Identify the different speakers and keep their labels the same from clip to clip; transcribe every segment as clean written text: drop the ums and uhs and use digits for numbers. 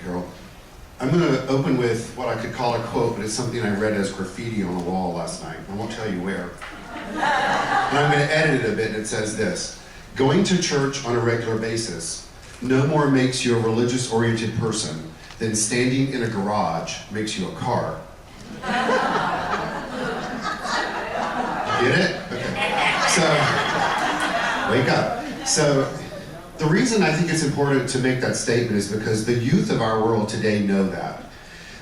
Speaker 1: Carol. I'm going to open with what I could call a quote, but it's something I read as graffiti on the wall last night. I won't tell you where. And I'm going to edit it a bit, and it says this: going to church on a regular basis no more makes you a religious-oriented person than standing in a garage makes you a car. Get it? Okay. So, wake up. So, the reason I think it's important to make that statement is because the youth of our world today know that.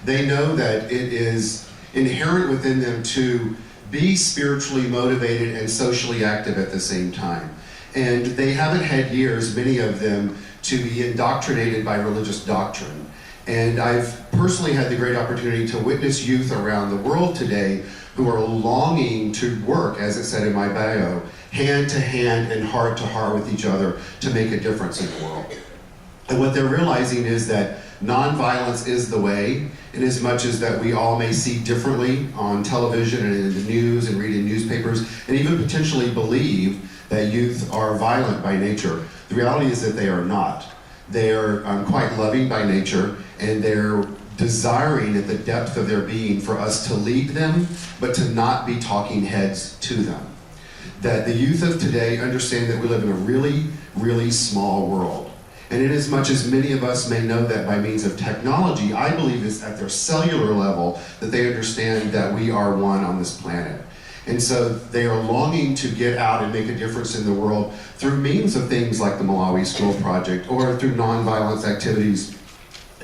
Speaker 1: They know that it is inherent within them to be spiritually motivated and socially active at the same time. And they haven't had years, many of them, to be indoctrinated by religious doctrine. And I've personally had the great opportunity to witness youth around the world today who are longing to work, as it said in my bio, hand to hand and heart to heart with each other to make a difference in the world. And what they're realizing is that nonviolence is the way, in as much as that we all may see differently on television and in the news and reading newspapers, and even potentially believe that youth are violent by nature. The reality is that they are not. They are quite loving by nature, and they're desiring at the depth of their being for us to lead them, but to not be talking heads to them. That the youth of today understand that we live in a really, really small world. And in as much as many of us may know that by means of technology, I believe it's at their cellular level that they understand that we are one on this planet. And so they are longing to get out and make a difference in the world through means of things like the Malawi School Project or through nonviolence activities,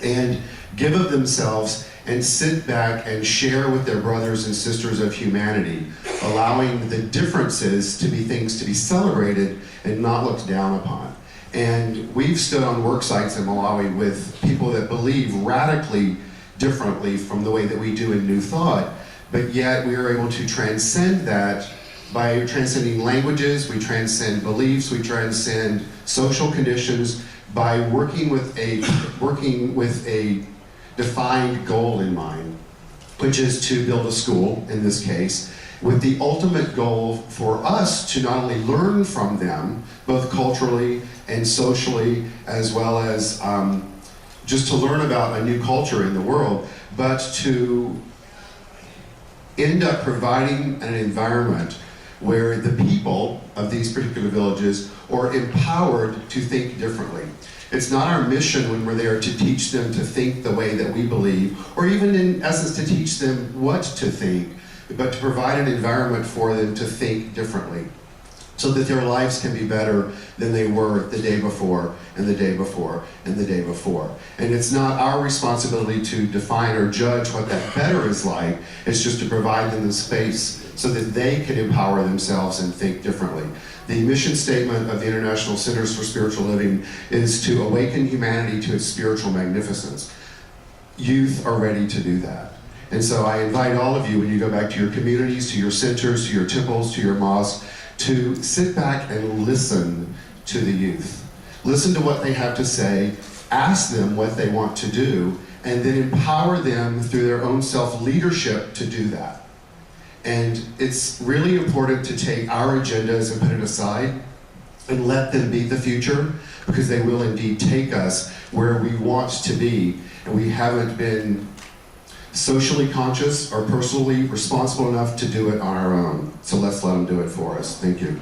Speaker 1: and give of themselves and sit back and share with their brothers and sisters of humanity, allowing the differences to be things to be celebrated and not looked down upon. And we've stood on work sites in Malawi with people that believe radically differently from the way that we do in New Thought, but yet we are able to transcend that by transcending languages, we transcend beliefs, we transcend social conditions by working with a defined goal in mind, which is to build a school, in this case, with the ultimate goal for us to not only learn from them, both culturally and socially, as well as just to learn about a new culture in the world, but to end up providing an environment where the people of these particular villages are empowered to think differently. It's not our mission when we're there to teach them to think the way that we believe, or even in essence to teach them what to think, but to provide an environment for them to think differently, so that their lives can be better than they were the day before, and the day before, and the day before. And it's not our responsibility to define or judge what that better is like, it's just to provide them the space so that they can empower themselves and think differently. The mission statement of the International Centers for Spiritual Living is to awaken humanity to its spiritual magnificence. Youth are ready to do that. And so I invite all of you, when you go back to your communities, to your centers, to your temples, to your mosques, to sit back and listen to the youth. Listen to what they have to say, ask them what they want to do, and then empower them through their own self-leadership to do that. And it's really important to take our agendas and put it aside and let them be the future, because they will indeed take us where we want to be. And we haven't been socially conscious or personally responsible enough to do it on our own. So let's let them do it for us. Thank you.